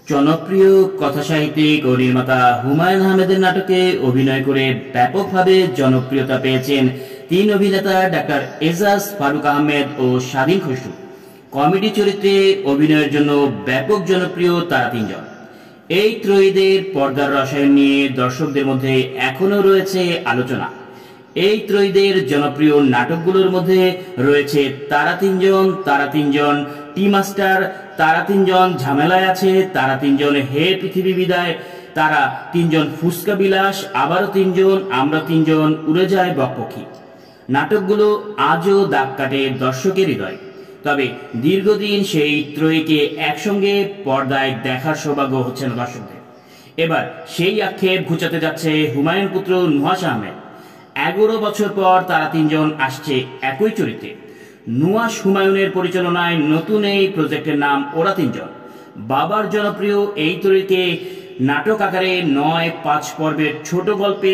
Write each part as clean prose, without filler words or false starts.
জনপ্রিয় কথাসাহিত্যিক ও নির্মাতা হুমায়ুন আহমেদের নাটকে অভিনয় করে ব্যাপকভাবে জনপ্রিয়তা পেয়েছেন তিন অভিনেতা ডাক্তার এজাজ, ফারুক আহমেদ ও স্বাধীন খসরু। কমেডি চরিত্রে অভিনয়ের জন্য ব্যাপক জনপ্রিয় তারা তিনজন। এই ত্রয়ীদের পর্দার রসায়ন নিয়ে দর্শকদের মধ্যে এখনও রয়েছে আলোচনা। এই ত্রয়ীদের জনপ্রিয় নাটকগুলোর মধ্যে রয়েছে তারা তিনজন, টি মাস্টার, তারা তিনজন, ঝামেলায় আছে, তারা তিনজন, হে পৃথিবী বিদায়, তারা তিনজন, ফুসকা বিলাস, আবারও তিনজন, আমরা তিনজন, উড়ে যায় বকপক্ষী। নাটকগুলো আজও দাগ কাটে দর্শকের হৃদয়। তবে দীর্ঘদিন সেই ত্রয়ীকে একসঙ্গে পর্দায় দেখার সৌভাগ্য হচ্ছে না দর্শকদের। এবার সেই আক্ষেপ ঘুচাতে যাচ্ছে হুমায়ুন পুত্র নুহাশ আহমেদ। 11 বছর পর তারা তিনজন আসছে একই চরিত্রে। নুহাশ হুমায়ুনের পরিচালনায় নতুন এই প্রজেক্টের নাম ওরা তিনজন। বাবার জনপ্রিয় এই ত্রয়ীকে নাটক আকারে 9-5 পর্বের ছোট গল্পে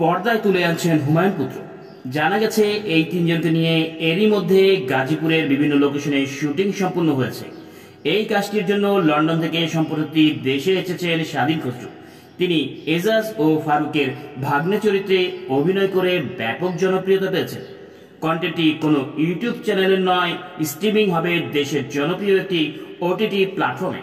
পর্দায় তুলে আনছেন হুমায়ুন পুত্র। জানা গেছে এই তিনজনকে নিয়ে এরই মধ্যে গাজীপুরের বিভিন্ন লোকেশনে শুটিং সম্পূর্ণ হয়েছে। এই কাজটির জন্য লন্ডন থেকে সম্প্রতি দেশে এসেছেন স্বাধীন খসরু। তিনি এজাজ ও ফারুকের ভাগ্নে চরিত্রে অভিনয় করে ব্যাপক জনপ্রিয়তা পেয়েছেন। কন্টেন্টটি কোনো ইউটিউব চ্যানেলের নয়, স্ট্রিমিং হবে দেশের জনপ্রিয় একটি ওটিটি প্ল্যাটফর্মে।